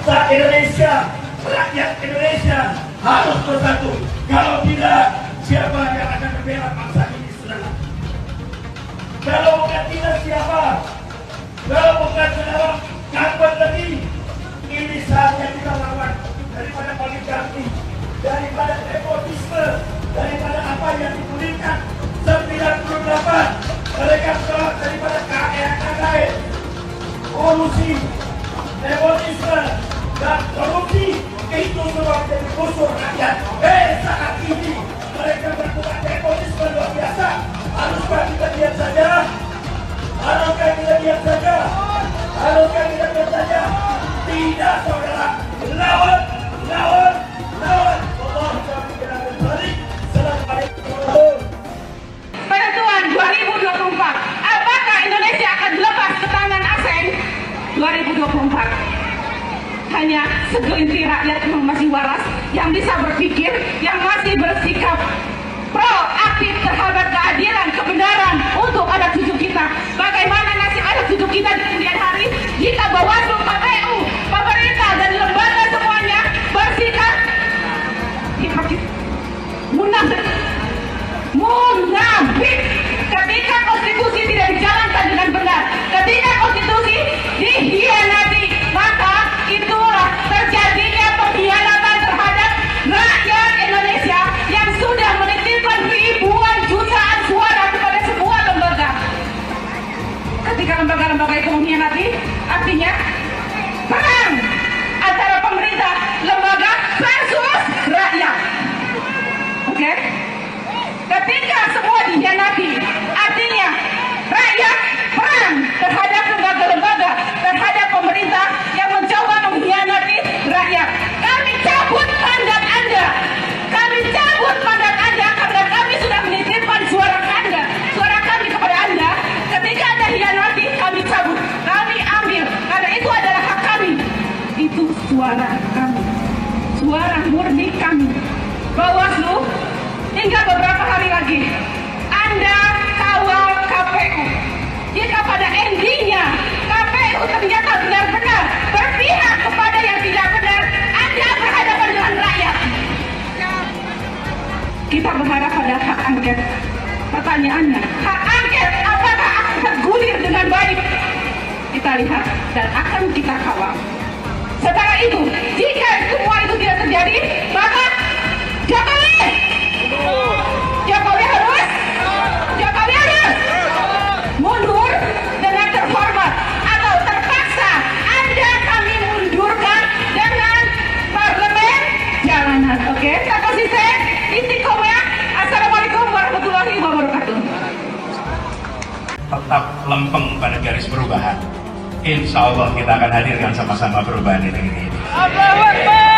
bangsa Indonesia, rakyat Indonesia harus bersatu. Kalau tidak, siapa yang akan membela bangsa ini, saudara? Kalau bukan kita, siapa? Kalau bukan saudara, kapan lagi? Ini saatnya kita lawan daripada oligarki, daripada nepotisme, daripada apa yang dipulihkan 98. Mereka tolak daripada KKN, kolusi, nepotisme, dan korupsi. Itu semua menjadi musuh rakyat. Saat ini mereka melakukan nepotisme luar biasa. Haruskah kita diam saja? Haruskah kita diam saja? Haruskah kita diam saja? Tidak, saudara. Lawan, lawan, lawan. Allah kami kena berbalik. Assalamualaikum. Penentuan 2024, apakah Indonesia akan lepas ke tangan asing 2024? Hanya segelintir rakyat yang masih waras, yang bisa berpikir, yang masih bersikap proaktif terhadap keadilan, kebenaran untuk anak cucu kita. Bagaimana nasib anak cucu kita di kemudian hari jika Bawaslu, KPU, pemerintah dan lembaga semuanya bersikap hipokrit, munafik. Ketika konstitusi tidak dijalankan dengan benar, ketika konstitusi dikhianati, maka itulah terjadinya pengkhianatan terhadap rakyat Indonesia yang sudah menitipkan ribuan jutaan suara kepada sebuah lembaga. Ketika lembaga-lembaga itu mengkhianati, artinya perang antara pemerintah, lembaga versus rakyat. Oke? Ketika semua dikhianati, artinya rakyat perang terhadap lembaga-lembaga, terhadap pemerintah yang mencoba mengkhianati rakyat. Kami cabut mandat Anda. Kami cabut mandat Anda karena kami sudah menitipkan suara Anda, suara kami kepada Anda. Ketika Anda khianati, kami cabut, kami ambil, karena itu adalah hak kami. Itu suara kami, suara murni kami. Bawaslu, tinggal beberapa hari lagi, Anda kawal KPU. Jika pada endingnya KPU ternyata benar-benar berpihak kepada yang tidak benar, Anda berhadapan dengan rakyat. Kita berharap pada hak angket. Pertanyaannya, hak angket apakah akan tergulir dengan baik? Kita lihat dan akan kita kawal. Setelah itu, jika semua itu tidak terjadi, maka Jokowi harus mundur dengan terhormat atau terpaksa Anda kami mundurkan dengan parlemen jalanan. Oke, saya konsisten. Intikomnya, assalamualaikum warahmatullahi wabarakatuh. Tetap lempeng pada garis perubahan. Insya Allah kita akan hadirkan sama-sama perubahan di negeri ini. Allahu Akbar.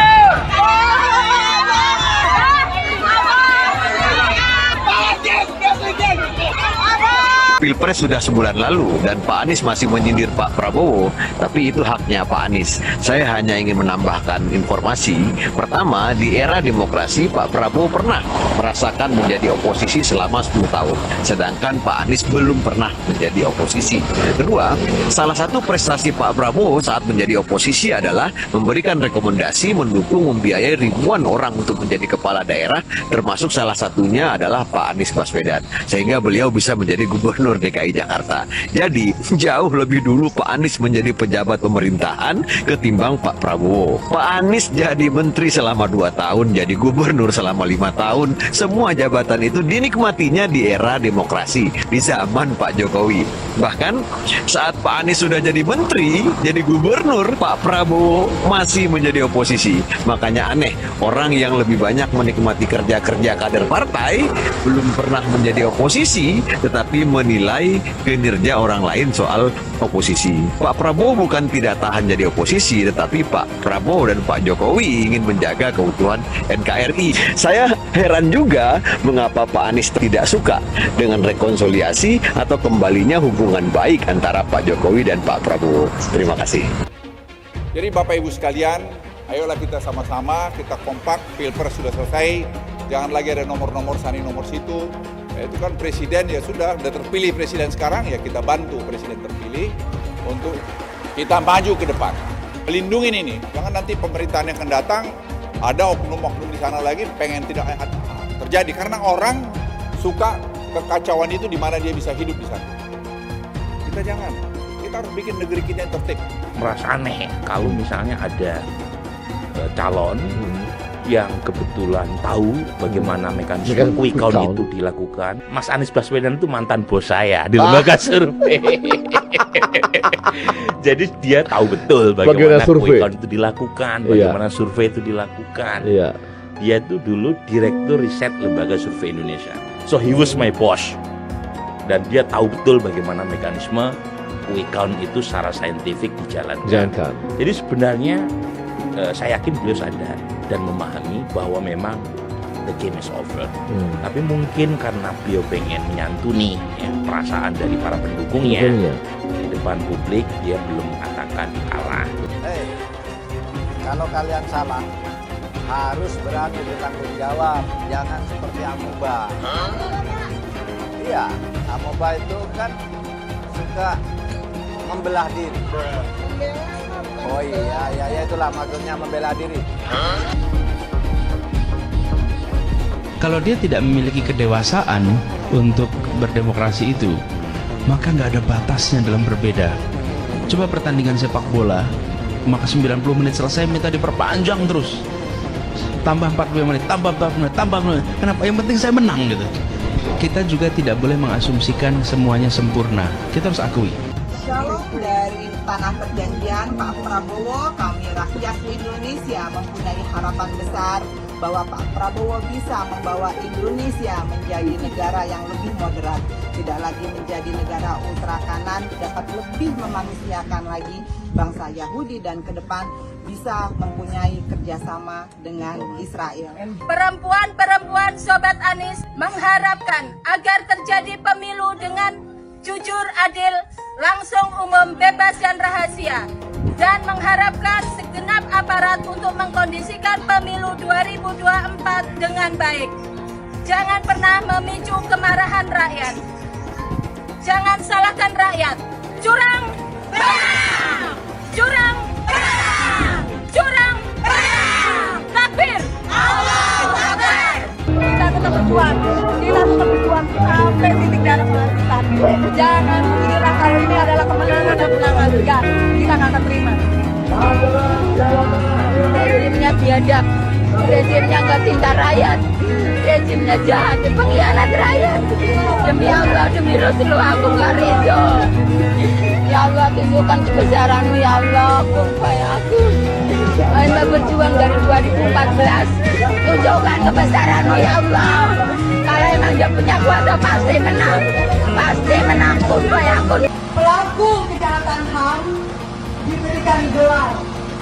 Pilpres sudah sebulan lalu dan Pak Anies masih menyindir Pak Prabowo, tapi itu haknya Pak Anies. Saya hanya ingin menambahkan informasi. Pertama, di era demokrasi Pak Prabowo pernah merasakan menjadi oposisi selama 10 tahun, sedangkan Pak Anies belum pernah menjadi oposisi. Kedua, salah satu prestasi Pak Prabowo saat menjadi oposisi adalah memberikan rekomendasi mendukung membiayai ribuan orang untuk menjadi kepala daerah, termasuk salah satunya adalah Pak Anies Baswedan, sehingga beliau bisa menjadi gubernur DKI Jakarta. Jadi jauh lebih dulu Pak Anies menjadi pejabat pemerintahan ketimbang Pak Prabowo. Pak Anies jadi menteri selama 2 tahun, jadi gubernur selama 5 tahun. Semua jabatan itu dinikmatinya di era demokrasi, di zaman Pak Jokowi. Bahkan saat Pak Anies sudah jadi menteri, jadi gubernur, Pak Prabowo masih menjadi oposisi. Makanya aneh, orang yang lebih banyak menikmati kerja-kerja kader partai belum pernah menjadi oposisi, tetapi menilai kinerja orang lain soal oposisi. Pak Prabowo bukan tidak tahan jadi oposisi, tetapi Pak Prabowo dan Pak Jokowi ingin menjaga keutuhan NKRI. Saya heran juga mengapa Pak Anies tidak suka dengan rekonsiliasi atau kembalinya hubungan baik antara Pak Jokowi dan Pak Prabowo. Terima kasih. Jadi Bapak Ibu sekalian, ayolah kita sama-sama, kita kompak, Pilpres sudah selesai, jangan lagi ada nomor-nomor sana nomor situ. Itu kan presiden ya sudah terpilih presiden sekarang, ya kita bantu presiden terpilih untuk kita maju ke depan. pelindungin ini. Jangan nanti pemerintahan yang akan datang ada oknum-oknum di sana lagi pengen tidak terjadi, karena orang suka kekacauan itu di mana dia bisa hidup di sana. Kita jangan. Kita harus bikin negeri kita yang tertib. Merasa aneh kalau misalnya ada calon yang kebetulan tahu bagaimana mekanisme quick count itu dilakukan. Mas Anies Baswedan itu mantan bos saya di lembaga survei. Jadi dia tahu betul bagaimana quick count itu dilakukan, bagaimana survei itu dilakukan. Dia itu dulu direktur riset lembaga survei Indonesia. So he was my boss. Dan dia tahu betul bagaimana mekanisme quick count itu secara saintifik dijalankan. Jadi sebenarnya saya yakin beliau sadar dan memahami bahwa memang the game is over. Tapi mungkin karena beliau pengen menyantuni perasaan dari para pendukungnya di depan publik, dia belum mengatakan kalah. Kalau kalian salah, harus berani bertanggung jawab. Jangan seperti amoeba. Iya, amoeba itu kan suka membelah diri. Oh iya, itulah maksudnya membela diri. Kalau dia tidak memiliki kedewasaan untuk berdemokrasi itu, maka nggak ada batasnya dalam berbeda. Coba pertandingan sepak bola, maka 90 menit selesai minta diperpanjang terus. Tambah 45 menit, tambah 40 menit, tambah 40 menit. Kenapa? Yang penting saya menang gitu. Kita juga tidak boleh mengasumsikan semuanya sempurna. Kita harus akui. Shalom dari Tanah Perjanjian, Pak Prabowo, kami rakyat Indonesia mempunyai harapan besar bahwa Pak Prabowo bisa membawa Indonesia menjadi negara yang lebih moderat, tidak lagi menjadi negara ultra kanan, dapat lebih memanusiakan lagi bangsa Yahudi dan ke depan bisa mempunyai kerjasama dengan Israel. Perempuan-perempuan Sobat Anies mengharapkan agar terjadi pemilu dengan jujur, adil, langsung, umum, bebas, dan rahasia. Dan mengharapkan segenap aparat untuk mengkondisikan pemilu 2024 dengan baik. Jangan pernah memicu kemarahan rakyat. Jangan salahkan rakyat. Curang, bang! Curang, bang! Curang, bang! Takbir! Allahu Akbar! Kita tetap berjuang sampai titik darah kita. Jangan kira kalau ini adalah kemenangan dan kemenangan. Enggak, kita nggak akan terima. Rezimnya biadab, rezimnya nggak cinta rakyat, rezimnya jahat, pengkhianat rakyat. Demi Allah, demi Rasulullah, aku nggak ridho. Ya Allah, tunjukkan kebesaran-Mu, ya Allah, kumpai aku. Anda berjuang dari 2014, tunjukkan kebesaran-Mu, ya Allah. Kalau emang dia punya kuasa, pasti menang, kumpai aku. Pelaku kejahatan HAM diberikan gelar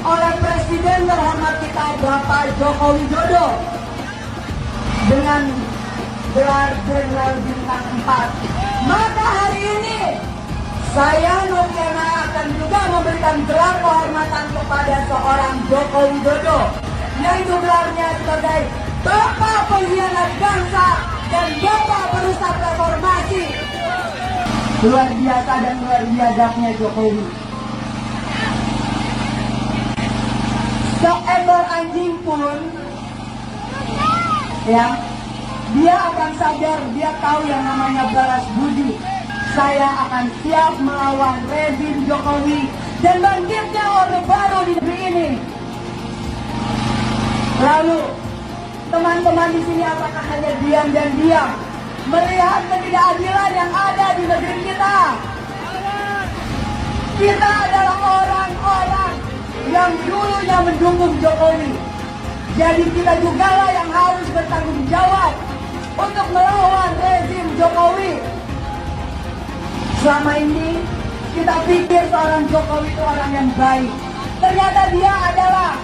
oleh Presiden terhormat kita Bapak Joko Widodo dengan gelar Jenderal Bintang 4. Maka hari ini saya Noviana akan juga memberikan gelar kehormatan kepada seorang Joko Widodo, yaitu gelarnya sebagai Bapak Pengkhianat Bangsa dan Bapak Perusak Reformasi. Luar biasa dan luar biadabnya Jokowi. Seekor anjing pun, ya, dia akan sadar, dia tahu yang namanya balas budi. Saya akan siap melawan rezim Jokowi dan bangkitnya Orde Baru di negeri ini. Lalu, teman-teman di sini apakah hanya diam dan diam melihat ketidakadilan yang ada di negeri kita? Kita adalah orang-orang yang dulunya mendukung Jokowi. Jadi kita jugalah yang harus bertanggung jawab untuk melawan rezim Jokowi. Selama ini kita pikir seorang Jokowi itu orang yang baik. Ternyata dia adalah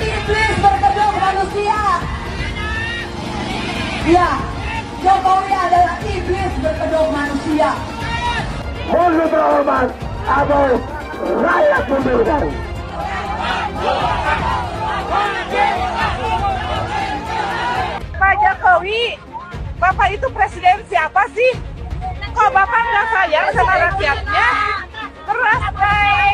iblis berkedok manusia. Ya, Jokowi adalah iblis berkedok manusia. Mohon terhormat atau rakyat memilih. Pak Jokowi, Bapak itu presiden siapa sih? Kok Bapak nggak sayang sama rakyatnya? Keras,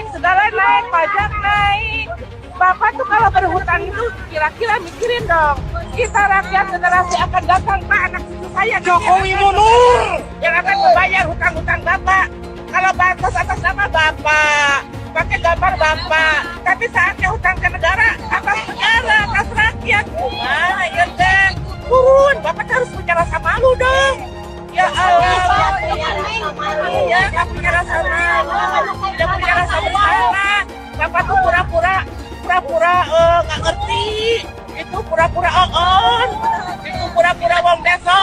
naik, segala naik, pajak naik. Bapak tuh kalau berhutang itu kira-kira mikirin dong. Kita rakyat generasi akan datang, Pak, anak cucu saya Jokowi mundur yang akan membayar hutang-hutang Bapak. Kalau batas atas nama Bapak, pakai gambar Bapak. Tapi saatnya hutang ke negara, atas negara, atas rakyat. Gimana ya, Den? Turun, Bapak harus punya rasa malu dong. Ya Allah, iya, nggak punya rasa malu, nggak punya rasa bersalah. Bapak tuh pura-pura nggak ngerti, itu pura-pura on, itu pura-pura wong deso.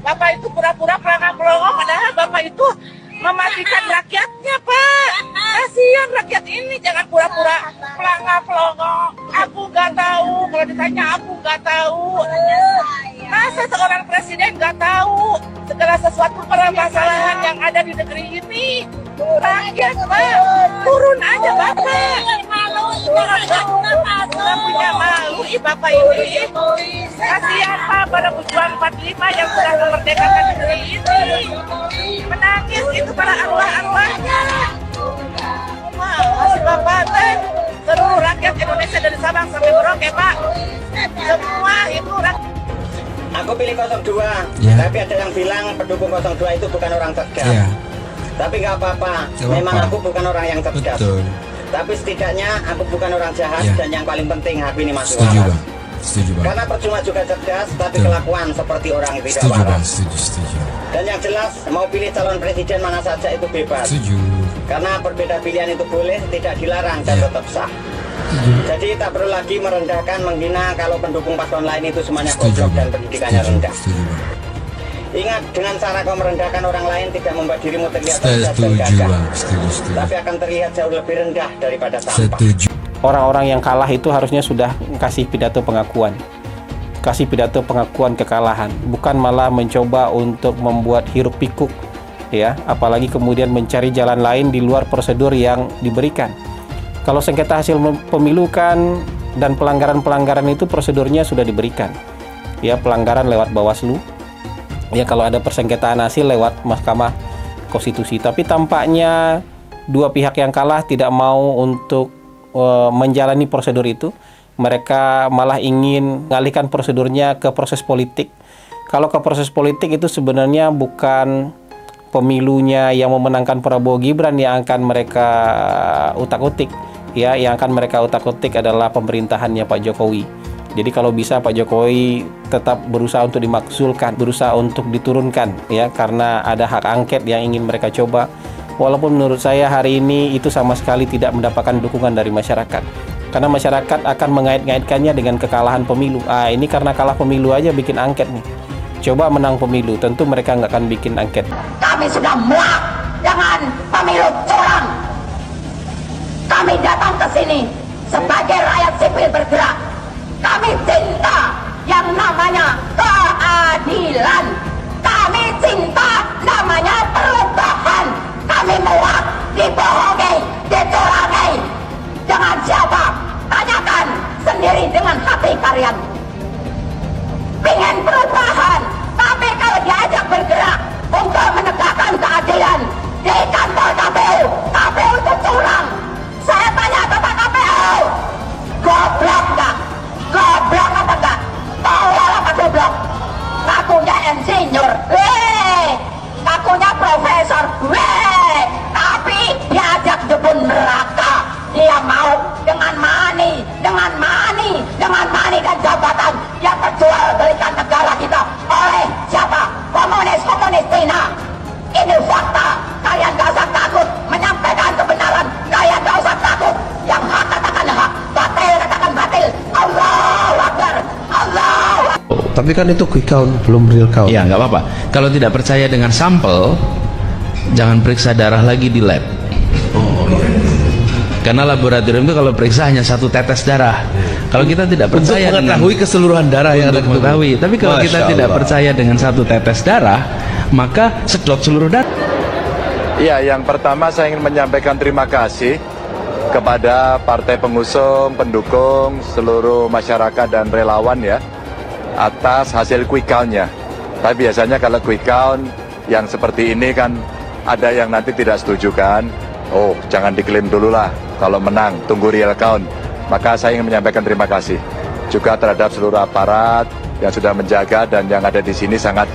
Bapak itu pura-pura pelangak-pelongo, padahal Bapak itu mematikan rakyatnya, Pak. Kasihan rakyat ini, jangan pura-pura pelangak-pelongo. Aku nggak tahu, kalau ditanya aku nggak tahu. Masa seorang presiden nggak tahu segala sesuatu permasalahan yang ada di negeri ini? Rakyat, Pak, turun aja Bapak. Nggak punya malu, Bapak ini. Kasihan Pak pada pejuang 45 yang sudah memerdekakan negeri ini. Menangis itu para arwah-arwahnya. Masih Bapak, seluruh rakyat Indonesia dari Sabang sampai Merauke, Pak. Semua itu rakyat. Aku pilih 02, tapi ada yang bilang pendukung 02 itu bukan orang cerdas. Tapi nggak apa-apa, memang aku bukan orang yang cerdas. Betul. Tapi setidaknya aku bukan orang jahat dan yang paling penting hati ini masih Setuju, waras. Bang. Setuju, Bang. Karena percuma juga cerdas, tapi Betul. kelakuan seperti orang yang tidak Setuju, Bang. waras. Setuju. Dan yang jelas, mau pilih calon presiden mana saja itu bebas. Setuju. Karena berbeda pilihan itu boleh, tidak dilarang dan tetap sah. Jadi tak perlu lagi merendahkan, menghina kalau pendukung paslon lain itu semuanya goblok dan pendidikannya rendah. Ingat, dengan cara kau merendahkan orang lain tidak membuat dirimu terlihat cerdas dan gagah, tapi akan terlihat jauh lebih rendah daripada sampah. Orang-orang yang kalah itu harusnya sudah kasih pidato pengakuan. Kasih pidato pengakuan kekalahan, bukan malah mencoba untuk membuat hiruk pikuk, ya, apalagi kemudian mencari jalan lain di luar prosedur yang diberikan. Kalau sengketa hasil pemilu kan dan pelanggaran-pelanggaran itu prosedurnya sudah diberikan. Ya, pelanggaran lewat Bawaslu. Ya, kalau ada persengketaan hasil lewat Mahkamah Konstitusi. Tapi tampaknya dua pihak yang kalah tidak mau untuk menjalani prosedur itu. Mereka malah ingin mengalihkan prosedurnya ke proses politik. Kalau ke proses politik itu sebenarnya bukan pemilunya yang memenangkan Prabowo Gibran yang akan mereka utak-utik. Ya, yang akan mereka utak-utik adalah pemerintahannya Pak Jokowi. Jadi kalau bisa Pak Jokowi tetap berusaha untuk dimakzulkan, berusaha untuk diturunkan, ya, karena ada hak angket yang ingin mereka coba. Walaupun menurut saya hari ini itu sama sekali tidak mendapatkan dukungan dari masyarakat. Karena masyarakat akan mengait-ngaitkannya dengan kekalahan pemilu. Ini karena kalah pemilu aja bikin angket nih. Coba menang pemilu, tentu mereka nggak akan bikin angket. Kami sudah muak dengan pemilu curang. Kami datang ke sini sebagai rakyat sipil bergerak. Kami cinta yang namanya keadilan. Kami cinta namanya perubahan. Kami muak dibohongi, dicurangi. Dengan siapa? Tanyakan sendiri dengan hati kalian. Pengen perubahan, tapi kalau diajak bergerak untuk menegakkan keadilan di kantor KPU, KPU itu curang. Saya tanya kepada KPU, goblok nggak? Goblok apa enggak? Tolol apa goblok? Ngakunya insinyur, ngakunya profesor, tapi diajak jebun neraka. Dia mau dengan money dan jabatan yang terjual belikan negara kita oleh siapa? Komunis Cina. Ini fakta. Kalian gak usah takut menyampaikan kebenaran. Kalian gak usah takut. Yang hak katakan hak, batil katakan batil. Allahu Akbar. Allahu Akbar. Tapi kan itu quick count, belum real count. Ya, nggak apa-apa. Kalau tidak percaya dengan sampel, jangan periksa darah lagi di lab. Karena laboratorium itu kalau periksa hanya satu tetes darah. Kalau kita tidak percaya untuk mengetahui keseluruhan darah yang ada mengetahui. Tapi kalau kita tidak percaya dengan satu tetes darah, maka sedot seluruh darah. Ya, yang pertama saya ingin menyampaikan terima kasih kepada partai pengusung, pendukung, seluruh masyarakat dan relawan ya atas hasil quick count-nya. Tapi biasanya kalau quick count yang seperti ini kan ada yang nanti tidak setuju kan. oh jangan diklaim dulu lah, kalau menang tunggu real count. Maka saya ingin menyampaikan terima kasih juga terhadap seluruh aparat yang sudah menjaga dan yang ada di sini sangat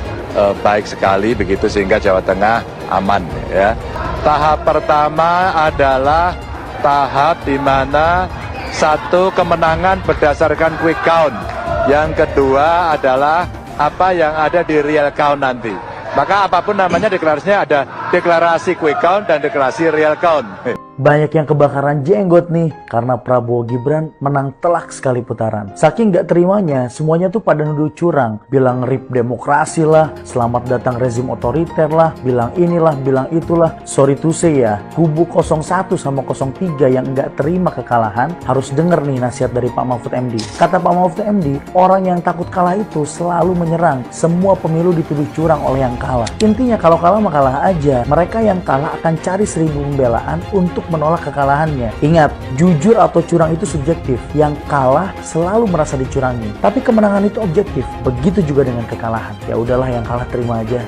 baik sekali begitu sehingga Jawa Tengah aman ya. Tahap pertama adalah tahap di mana satu kemenangan berdasarkan quick count. Yang kedua adalah apa yang ada di real count nanti. Maka apapun namanya deklarasinya ada deklarasi quick count dan deklarasi real count. Banyak yang kebakaran jenggot nih karena Prabowo Gibran menang telak sekali putaran. Saking gak terimanya, semuanya tuh pada nuduh curang. Bilang rip demokrasi lah, selamat datang rezim otoriter lah, bilang inilah, bilang itulah. Sorry to say ya, kubu 01 sama 03 yang gak terima kekalahan harus denger nih nasihat dari Pak Mahfud MD. Kata Pak Mahfud MD, orang yang takut kalah itu selalu menyerang. Semua pemilu dituduh curang oleh yang kalah. Intinya kalau kalah mah kalah aja. Mereka yang kalah akan cari 1000 pembelaan untuk menolak kekalahannya. Ingat, jujur atau curang itu subjektif. Yang kalah selalu merasa dicurangi. Tapi kemenangan itu objektif. Begitu juga dengan kekalahan. Ya udahlah, yang kalah terima aja.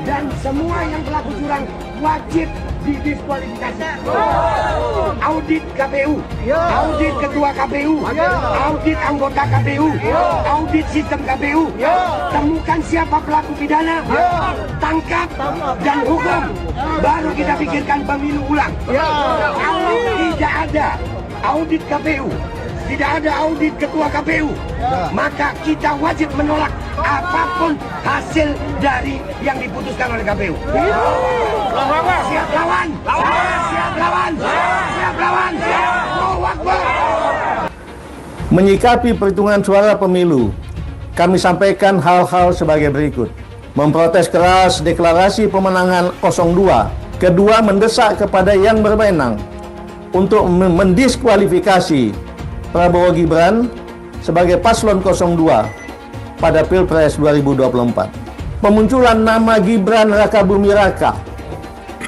Dan semua yang pelaku curang wajib didiskualifikasi. Audit KPU, audit ketua KPU, audit anggota KPU, audit sistem KPU. Temukan siapa pelaku pidana, tangkap dan hukum. Baru kita pikirkan pemilu ulang. Kalau tidak ada audit KPU, tidak ada audit ketua KPU, maka kita wajib menolak apapun hasil dari yang diputuskan oleh KPU. Siap lawan, siap lawan, siap lawan, Allahu Akbar. Menyikapi perhitungan suara pemilu, kami sampaikan hal-hal sebagai berikut. Memprotes keras deklarasi pemenangan 02. Kedua, mendesak kepada yang berwenang untuk mendiskualifikasi Prabowo Gibran sebagai paslon 02 pada Pilpres 2024. Pemunculan nama Gibran Rakabuming Raka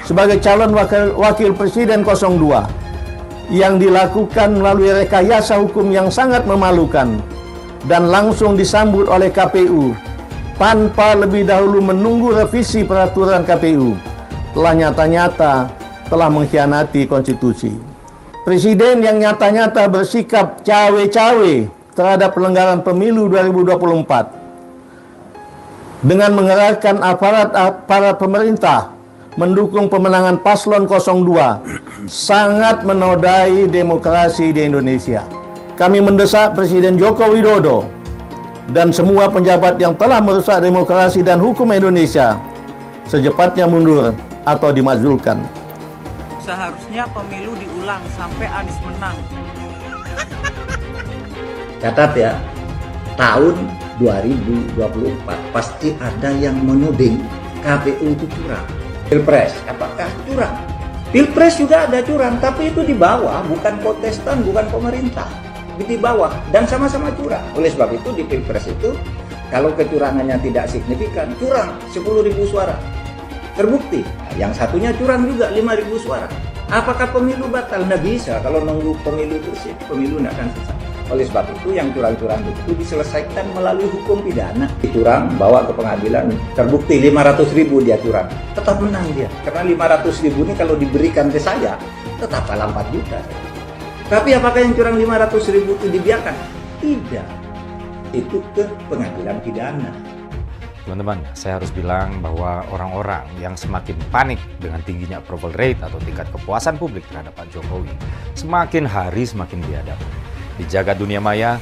sebagai calon wakil presiden 02 yang dilakukan melalui rekayasa hukum yang sangat memalukan dan langsung disambut oleh KPU tanpa lebih dahulu menunggu revisi peraturan KPU telah nyata-nyata telah mengkhianati konstitusi. Presiden yang nyata-nyata bersikap cawe-cawe terhadap pelanggaran pemilu 2024 dengan mengerahkan aparat pemerintah mendukung pemenangan paslon 02 sangat menodai demokrasi di Indonesia. Kami mendesak Presiden Joko Widodo dan semua penjabat yang telah merusak demokrasi dan hukum Indonesia secepatnya mundur atau dimajulkan. Seharusnya pemilu diulang sampai Anies menang. Catat ya, tahun 2024 pasti ada yang menuding KPU itu curang. Pilpres, apakah curang? Pilpres juga ada curang, tapi itu di bawah, bukan kontestan, bukan pemerintah. Di bawah, dan sama-sama curang. Oleh sebab itu di Pilpres itu, kalau kecurangannya tidak signifikan, curang 10.000 suara. Terbukti, yang satunya curang juga 5.000 suara. Apakah pemilu batal? Nggak bisa, kalau nunggu pemilu bersih, pemilu nggak akan selesai. Oleh sebab itu yang curang-curang itu diselesaikan melalui hukum pidana. Curang, bawa ke pengadilan, terbukti 500.000 dia curang, tetap menang dia. Karena 500.000 ini kalau diberikan ke saya, tetap kalah 4 juta. Tapi apakah yang curang 500.000 itu dibiarkan? Tidak. Itu ke pengadilan pidana. Teman-teman, saya harus bilang bahwa orang-orang yang semakin panik dengan tingginya approval rate atau tingkat kepuasan publik terhadap Pak Jokowi, semakin hari semakin biadab. Di jagat dunia maya,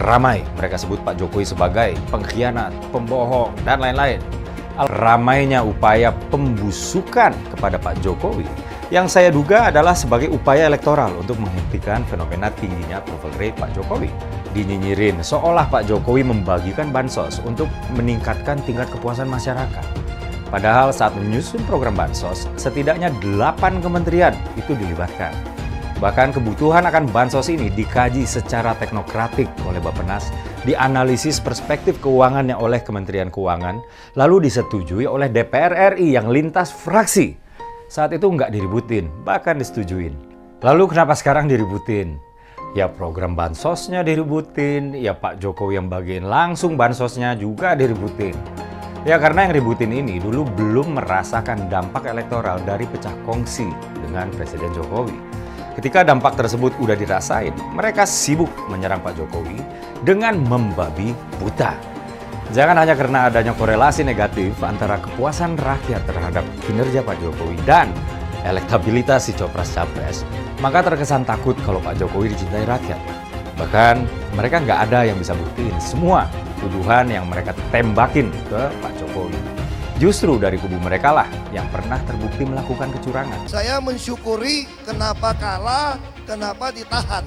ramai mereka sebut Pak Jokowi sebagai pengkhianat, pembohong, dan lain-lain. Ramainya upaya pembusukan kepada Pak Jokowi yang saya duga adalah sebagai upaya elektoral untuk menghentikan fenomena tingginya approval rate Pak Jokowi. Dinyinyirin seolah Pak Jokowi membagikan bansos untuk meningkatkan tingkat kepuasan masyarakat. Padahal saat menyusun program bansos, setidaknya 8 kementerian itu dilibatkan. Bahkan kebutuhan akan bansos ini dikaji secara teknokratik oleh Bappenas, dianalisis perspektif keuangannya oleh Kementerian Keuangan, lalu disetujui oleh DPR RI yang lintas fraksi. Saat itu nggak diributin, bahkan disetujuin. Lalu kenapa sekarang diributin? Ya program bansosnya diributin, ya Pak Jokowi yang bagiin langsung bansosnya juga diributin. Ya karena yang ributin ini dulu belum merasakan dampak elektoral dari pecah kongsi dengan Presiden Jokowi. Ketika dampak tersebut udah dirasain, mereka sibuk menyerang Pak Jokowi dengan membabi buta. Jangan hanya karena adanya korelasi negatif antara kepuasan rakyat terhadap kinerja Pak Jokowi dan elektabilitas si Copras-Capres, maka terkesan takut kalau Pak Jokowi dicintai rakyat. Bahkan mereka nggak ada yang bisa buktiin semua tuduhan yang mereka tembakin ke Pak Jokowi. Justru dari kubu mereka lah yang pernah terbukti melakukan kecurangan. Saya mensyukuri kenapa kalah, kenapa ditahan.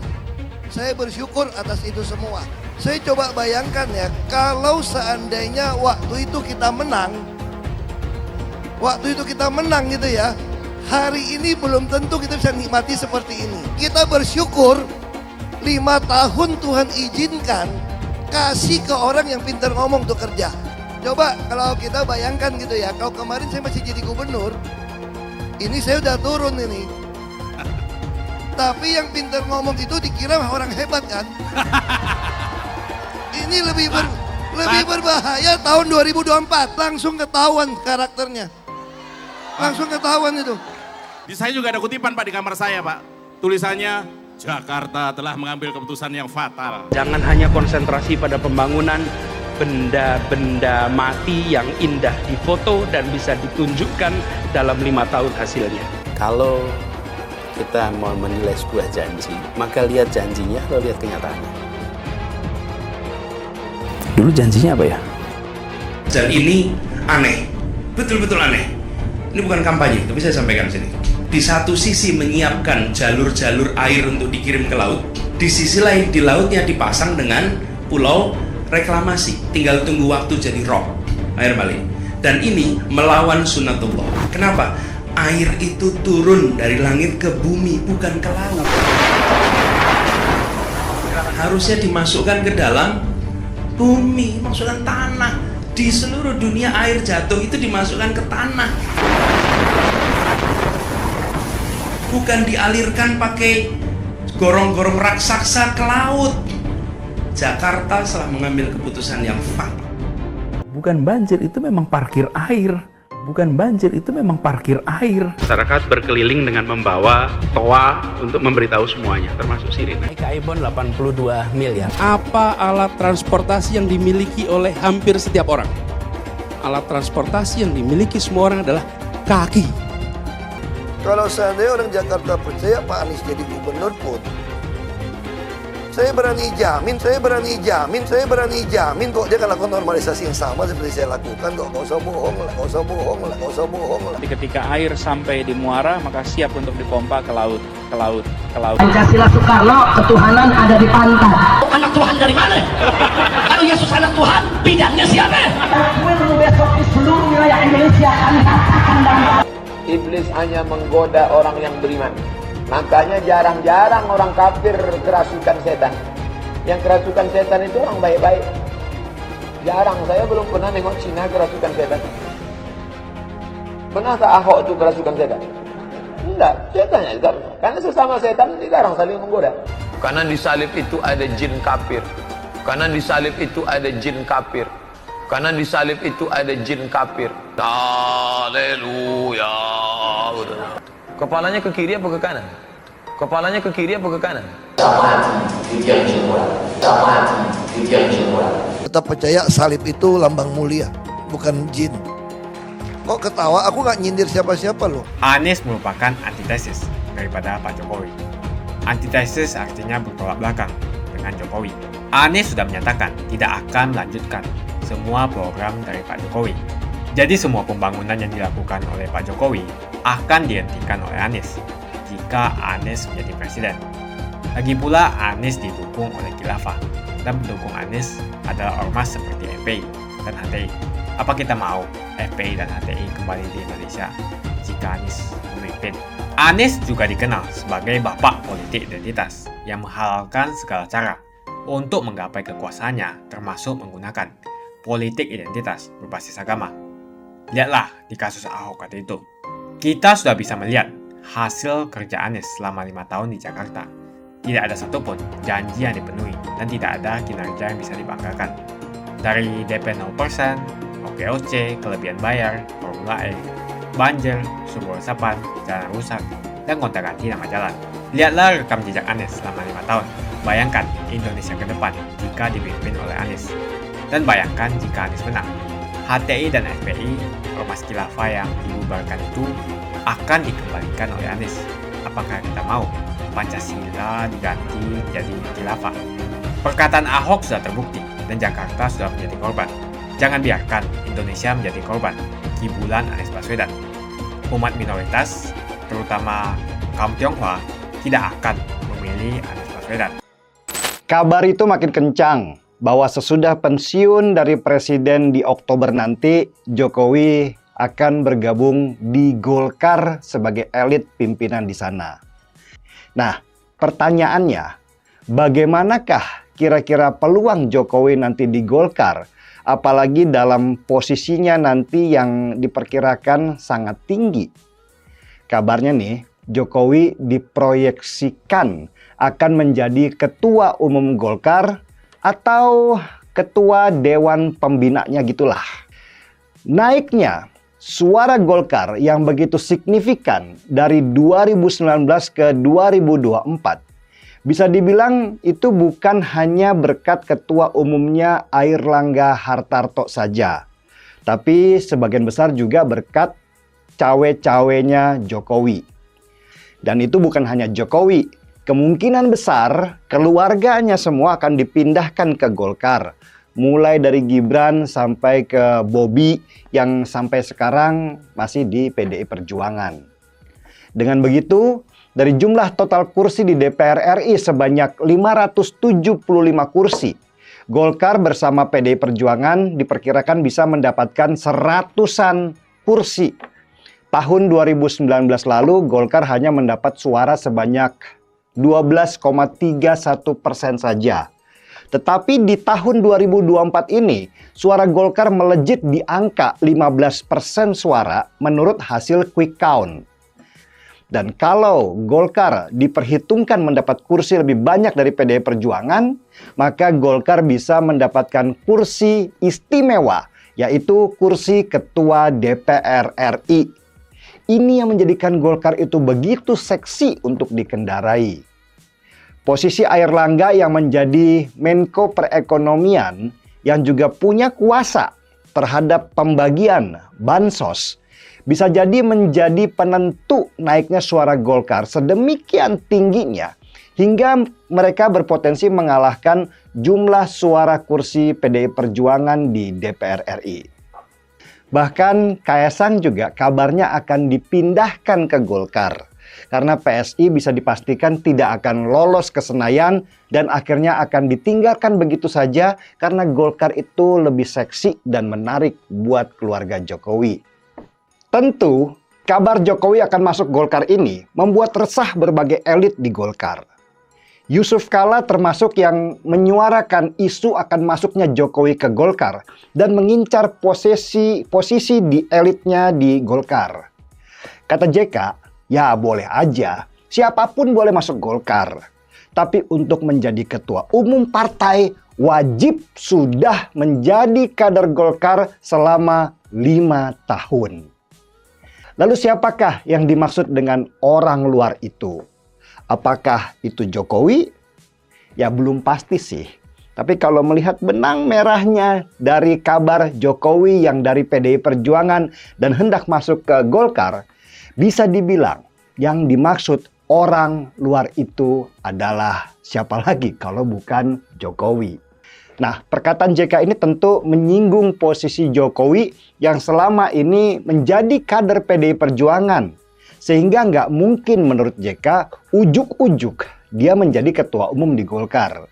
Saya bersyukur atas itu semua. Saya coba bayangkan ya, kalau seandainya waktu itu kita menang gitu ya, hari ini belum tentu kita bisa nikmati seperti ini. Kita bersyukur 5 tahun Tuhan izinkan kasih ke orang yang pintar ngomong untuk kerja. Coba kalau kita bayangkan gitu ya, kalau kemarin saya masih jadi gubernur, ini saya udah turun ini. Tapi yang pintar ngomong itu dikira orang hebat kan? Ini lebih berbahaya tahun 2024, langsung ketahuan karakternya. Langsung ketahuan itu. Di saya juga ada kutipan Pak di kamar saya Pak. Tulisannya, Jakarta telah mengambil keputusan yang fatal. Jangan hanya konsentrasi pada pembangunan benda-benda mati yang indah difoto dan bisa ditunjukkan dalam 5 tahun hasilnya. Kalau kita mau menilai sebuah janji, maka lihat janjinya atau lihat kenyataannya. Dulu janjinya apa ya? Dan ini aneh, betul-betul aneh. Ini bukan kampanye, tapi saya sampaikan sini. Di satu sisi menyiapkan jalur-jalur air untuk dikirim ke laut, di sisi lain di lautnya dipasang dengan pulau reklamasi, tinggal tunggu waktu jadi rob, air balik. Dan ini melawan sunatullah. Kenapa? Air itu turun dari langit ke bumi, bukan ke laut. Harusnya dimasukkan ke dalam bumi, masukkan tanah. Di seluruh dunia air jatuh itu dimasukkan ke tanah. Bukan dialirkan pakai gorong-gorong raksasa ke laut. Jakarta telah mengambil keputusan yang fatal. Bukan banjir, itu memang parkir air. Bukan banjir, itu memang parkir air. Masyarakat berkeliling dengan membawa toa untuk memberitahu semuanya, termasuk sirine. Ibon 82 miliar. Apa alat transportasi yang dimiliki oleh hampir setiap orang? Alat transportasi yang dimiliki semua orang adalah kaki. Kalau seandainya orang Jakarta percaya Pak Anies jadi gubernur pun, saya berani jamin kok dia akan lakukan normalisasi yang sama seperti saya lakukan kok. Gak usah bohong lah. Ketika air sampai di muara, maka siap untuk dipompa ke laut. Pancasila Soekarno, ketuhanan ada di pantai. Anak Tuhan dari mana? Kalau Yesus anak Tuhan, bidangnya siapa? Besok di seluruh wilayah Indonesia kami katakan dan Iblis hanya menggoda orang yang beriman. Makanya jarang-jarang orang kafir kerasukan setan. Yang kerasukan setan itu orang baik-baik. Jarang, saya belum pernah nengok Cina kerasukan setan. Pernah tak Ahok itu kerasukan setan? Enggak, setannya juga. Karena sesama setan dilarang saling menggoda. Karena di salib itu ada jin kafir. Karena di salib itu ada jin kafir. Karena di salib itu ada jin kafir. Haleluya. Kepalanya ke kiri apa ke kanan? Kepalanya ke kiri apa ke kanan? Tetap percaya salib itu lambang mulia, bukan jin. Kok ketawa? Aku nggak nyindir siapa-siapa loh. Anies merupakan antitesis daripada Pak Jokowi. Antitesis artinya bertolak belakang dengan Jokowi. Anies sudah menyatakan tidak akan melanjutkan semua program dari Pak Jokowi. Jadi semua pembangunan yang dilakukan oleh Pak Jokowi akan dihentikan oleh Anies jika Anies menjadi presiden. Lagi pula Anies didukung oleh khilafah dan pendukung Anies adalah ormas seperti FPI dan HTI. Apa kita mau FPI dan HTI kembali di Indonesia jika Anies memimpin? Anies juga dikenal sebagai bapak politik identitas yang menghalalkan segala cara untuk menggapai kekuasaannya, termasuk menggunakan politik identitas berbasis agama. Lihatlah di kasus Ahok waktu itu. Kita sudah bisa melihat hasil kerja Anies selama 5 tahun di Jakarta. Tidak ada satupun janji yang dipenuhi dan tidak ada kinerja yang bisa dibanggakan. Dari DP 0%, OKOC, kelebihan bayar, Formula E, banjir, sumber resapan, jalan rusak, dan gonta-ganti nama jalan. Lihatlah rekam jejak Anies selama 5 tahun. Bayangkan Indonesia ke depan jika dipimpin oleh Anies. Dan bayangkan jika Anies menang. HTI dan FPI, Ormas Khilafah yang dibubarkan itu akan dikembalikan oleh Anies. Apakah kita mau Pancasila diganti jadi khilafah? Perkataan Ahok sudah terbukti dan Jakarta sudah menjadi korban. Jangan biarkan Indonesia menjadi korban kibulan Anies Baswedan. Umat minoritas, terutama kaum Tionghoa, tidak akan memilih Anies Baswedan. Kabar itu makin kencang bahwa sesudah pensiun dari presiden di Oktober nanti, Jokowi akan bergabung di Golkar sebagai elit pimpinan di sana. Nah, pertanyaannya, bagaimanakah kira-kira peluang Jokowi nanti di Golkar, apalagi dalam posisinya nanti yang diperkirakan sangat tinggi? Kabarnya nih, Jokowi diproyeksikan akan menjadi ketua umum Golkar atau ketua dewan pembinanya gitulah. Naiknya suara Golkar yang begitu signifikan dari 2019 ke 2024 bisa dibilang itu bukan hanya berkat ketua umumnya Airlangga Hartarto saja, tapi sebagian besar juga berkat cawe-cawenya Jokowi. Dan itu bukan hanya Jokowi, kemungkinan besar keluarganya semua akan dipindahkan ke Golkar. Mulai dari Gibran sampai ke Bobi yang sampai sekarang masih di PDI Perjuangan. Dengan begitu, dari jumlah total kursi di DPR RI sebanyak 575 kursi, Golkar bersama PDI Perjuangan diperkirakan bisa mendapatkan 100-an kursi. Tahun 2019 lalu, Golkar hanya mendapat suara sebanyak 12,31% saja. Tetapi di tahun 2024 ini, suara Golkar melejit di angka 15% suara menurut hasil quick count. Dan kalau Golkar diperhitungkan mendapat kursi lebih banyak dari PDI Perjuangan, maka Golkar bisa mendapatkan kursi istimewa, yaitu kursi Ketua DPR RI. Ini yang menjadikan Golkar itu begitu seksi untuk dikendarai. Posisi Airlangga yang menjadi Menko Perekonomian yang juga punya kuasa terhadap pembagian bansos bisa jadi menjadi penentu naiknya suara Golkar sedemikian tingginya hingga mereka berpotensi mengalahkan jumlah suara kursi PDI Perjuangan di DPR RI. Bahkan Kaesang juga kabarnya akan dipindahkan ke Golkar. Karena PSI bisa dipastikan tidak akan lolos ke Senayan dan akhirnya akan ditinggalkan begitu saja karena Golkar itu lebih seksi dan menarik buat keluarga Jokowi. Tentu, kabar Jokowi akan masuk Golkar ini membuat resah berbagai elit di Golkar. Yusuf Kala termasuk yang menyuarakan isu akan masuknya Jokowi ke Golkar dan mengincar posisi di elitnya di Golkar. Kata JK, ya boleh aja, siapapun boleh masuk Golkar. Tapi untuk menjadi ketua umum partai, wajib sudah menjadi kader Golkar selama 5 tahun. Lalu siapakah yang dimaksud dengan orang luar itu? Apakah itu Jokowi? Ya belum pasti sih. Tapi kalau melihat benang merahnya dari kabar Jokowi yang dari PDI Perjuangan dan hendak masuk ke Golkar, bisa dibilang yang dimaksud orang luar itu adalah siapa lagi kalau bukan Jokowi. Nah, perkataan JK ini tentu menyinggung posisi Jokowi yang selama ini menjadi kader PDI Perjuangan. Sehingga nggak mungkin menurut JK ujuk-ujuk dia menjadi ketua umum di Golkar.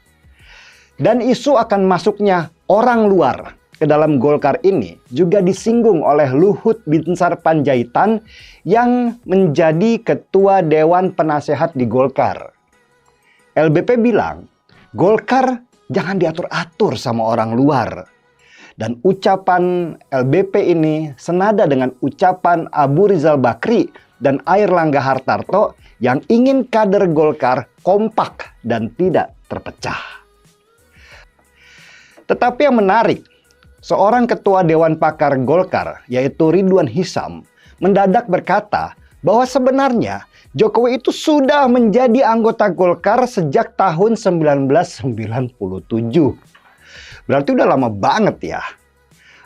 Dan isu akan masuknya orang luar ke dalam Golkar ini juga disinggung oleh Luhut Binsar Panjaitan yang menjadi ketua Dewan Penasehat di Golkar. LBP bilang, Golkar jangan diatur-atur sama orang luar. Dan ucapan LBP ini senada dengan ucapan Abu Rizal Bakri dan Airlangga Hartarto yang ingin kader Golkar kompak dan tidak terpecah. Tetapi yang menarik, seorang ketua Dewan Pakar Golkar, yaitu Ridwan Hisam, mendadak berkata bahwa sebenarnya Jokowi itu sudah menjadi anggota Golkar sejak tahun 1997. Berarti udah lama banget ya.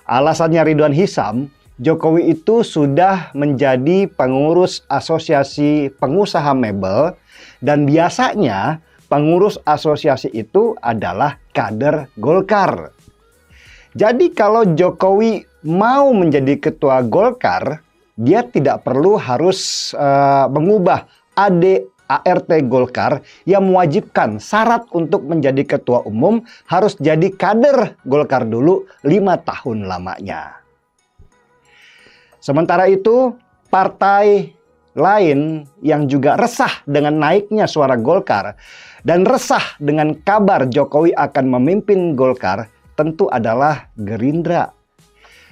Alasannya Ridwan Hisam, Jokowi itu sudah menjadi pengurus asosiasi pengusaha mebel dan biasanya pengurus asosiasi itu adalah kader Golkar. Jadi kalau Jokowi mau menjadi ketua Golkar, dia tidak perlu harus mengubah ART Golkar yang mewajibkan syarat untuk menjadi ketua umum harus jadi kader Golkar dulu 5 tahun lamanya. Sementara itu, partai lain yang juga resah dengan naiknya suara Golkar dan resah dengan kabar Jokowi akan memimpin Golkar tentu adalah Gerindra.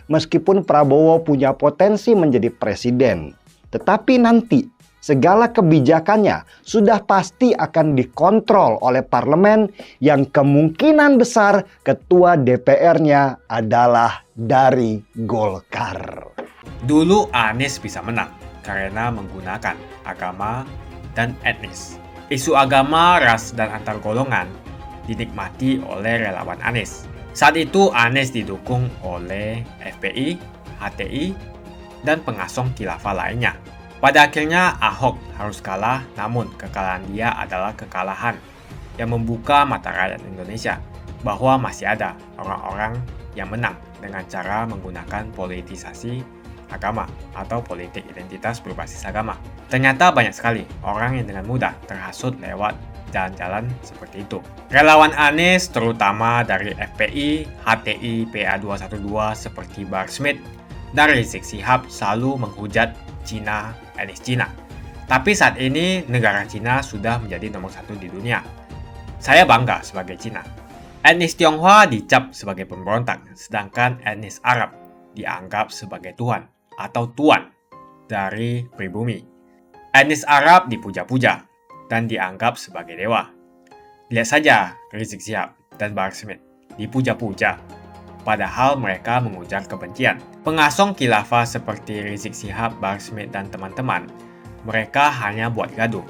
Meskipun Prabowo punya potensi menjadi presiden, tetapi nanti segala kebijakannya sudah pasti akan dikontrol oleh parlemen yang kemungkinan besar ketua DPR-nya adalah dari Golkar. Dulu Anies bisa menang karena menggunakan agama dan etnis. Isu agama, ras, dan antar golongan dinikmati oleh relawan Anies. Saat itu Anies didukung oleh FPI, HTI, dan pengasong khilafah lainnya. Pada akhirnya Ahok harus kalah, namun kekalahan dia adalah kekalahan yang membuka mata rakyat Indonesia bahwa masih ada orang-orang yang menang dengan cara menggunakan politisasi agama atau politik identitas berbasis agama. Ternyata banyak sekali orang yang dengan mudah terhasut lewat jalan-jalan seperti itu. Relawan Anies terutama dari FPI, HTI, PA212 seperti Bahar Smith dan Rizik Syihab selalu menghujat Cina, etnis Cina. Tapi saat ini negara Cina sudah menjadi nomor 1 di dunia. Saya bangga sebagai Cina. Etnis Tionghoa dicap sebagai pemberontak, sedangkan etnis Arab dianggap sebagai Tuhan atau tuan dari pribumi. Etnis Arab dipuja-puja dan dianggap sebagai dewa. Lihat saja Rizik Syihab dan Bahar Smith dipuja-puja, padahal mereka mengujar kebencian. Pengasong khilafah seperti Rizik Syihab, Bahar Smith, dan teman-teman, mereka hanya buat gaduh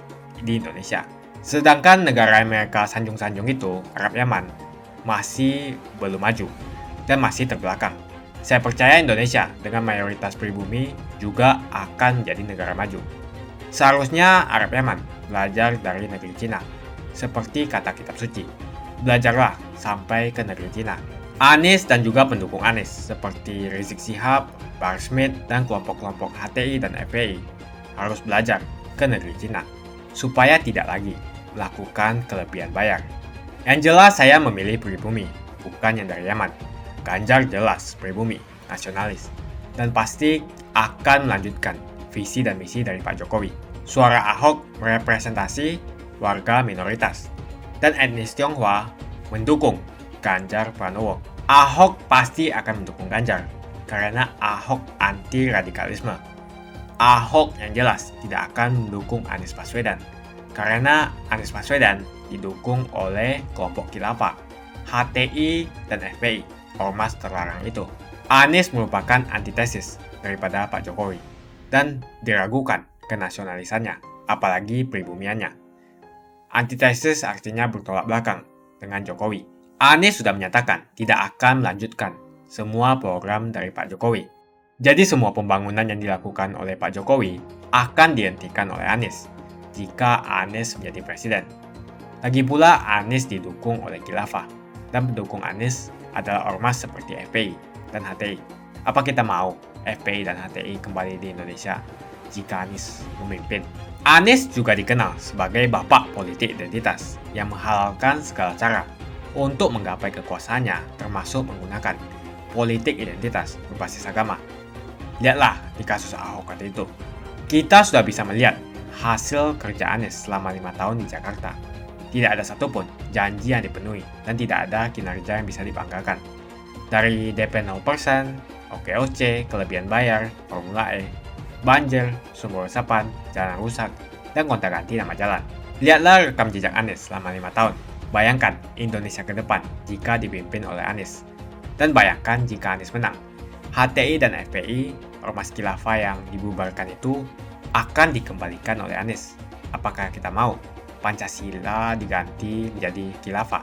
di Indonesia. Sedangkan negara yang mereka sanjung-sanjung itu, Arab Yaman, masih belum maju dan masih terbelakang. Saya percaya Indonesia dengan mayoritas pribumi juga akan menjadi negara maju. Seharusnya Arab Yaman belajar dari negeri Cina. Seperti kata kitab suci, belajarlah sampai ke negeri Cina. Anies dan juga pendukung Anies seperti Rizik Syihab, Bahar Smith, dan kelompok-kelompok HTI dan FPI harus belajar ke negeri Cina supaya tidak lagi melakukan kelebihan bayar. Yang jelas saya memilih pribumi, bukan yang dari Yaman. Ganjar jelas pribumi, nasionalis, dan pasti akan melanjutkan visi dan misi dari Pak Jokowi. Suara Ahok merepresentasi warga minoritas, dan etnis Tionghoa mendukung Ganjar Pranowo. Ahok pasti akan mendukung Ganjar, karena Ahok anti radikalisme. Ahok yang jelas tidak akan mendukung Anies Baswedan, karena Anies Baswedan didukung oleh kelompok khilafah, HTI, dan FPI. Ormas terlarang itu. Anies merupakan antitesis daripada Pak Jokowi dan diragukan kenasionalisannya, apalagi pribumiannya. Antitesis artinya bertolak belakang dengan Jokowi. Anies sudah menyatakan tidak akan melanjutkan semua program dari Pak Jokowi. Jadi semua pembangunan yang dilakukan oleh Pak Jokowi akan dihentikan oleh Anies jika Anies menjadi presiden. Lagi pula Anies didukung oleh khilafah dan pendukung Anies adalah ormas seperti FPI dan HTI. Apa kita mau FPI dan HTI kembali di Indonesia jika Anies memimpin? Anies juga dikenal sebagai bapak politik identitas yang menghalalkan segala cara untuk menggapai kekuasaannya, termasuk menggunakan politik identitas berbasis agama. Lihatlah di kasus Ahok kali itu. Kita sudah bisa melihat hasil kerja Anies selama 5 tahun di Jakarta. Tidak ada satupun janji yang dipenuhi dan tidak ada kinerja yang bisa dibanggakan. Dari DP 0%, OKOC, kelebihan bayar, Formula E, banjir, sumber resapan, jalan rusak, dan gonta-ganti nama jalan. Lihatlah rekam jejak Anies selama 5 tahun. Bayangkan Indonesia ke depan jika dipimpin oleh Anies. Dan bayangkan jika Anies menang, HTI dan FPI, ormas khilafah yang dibubarkan itu akan dikembalikan oleh Anies. Apakah kita mau Pancasila diganti menjadi khilafah?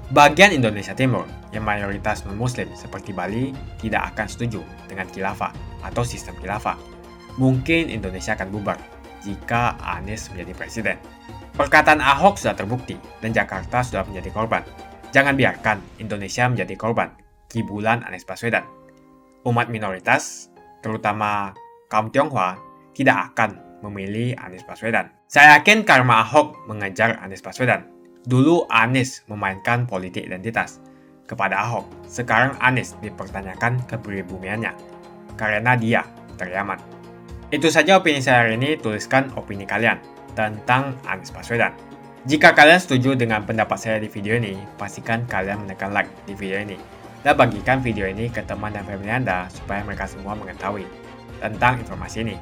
Bagian Indonesia Timur yang mayoritas non-muslim seperti Bali tidak akan setuju dengan khilafah atau sistem khilafah. Mungkin Indonesia akan bubar jika Anies menjadi presiden. Perkataan Ahok sudah terbukti dan Jakarta sudah menjadi korban. Jangan biarkan Indonesia menjadi korban kibulan Anies Baswedan. Umat minoritas, terutama kaum Tionghoa, tidak akan memilih Anies Baswedan. Saya yakin karma Ahok mengejar Anies Baswedan. Dulu Anies memainkan politik identitas kepada Ahok. Sekarang Anies dipertanyakan kepribumiannya karena dia teriaman. Itu saja opini saya hari ini. Tuliskan opini kalian tentang Anies Baswedan. Jika kalian setuju dengan pendapat saya di video ini, pastikan kalian menekan like di video ini dan bagikan video ini ke teman dan family Anda supaya mereka semua mengetahui tentang informasi ini.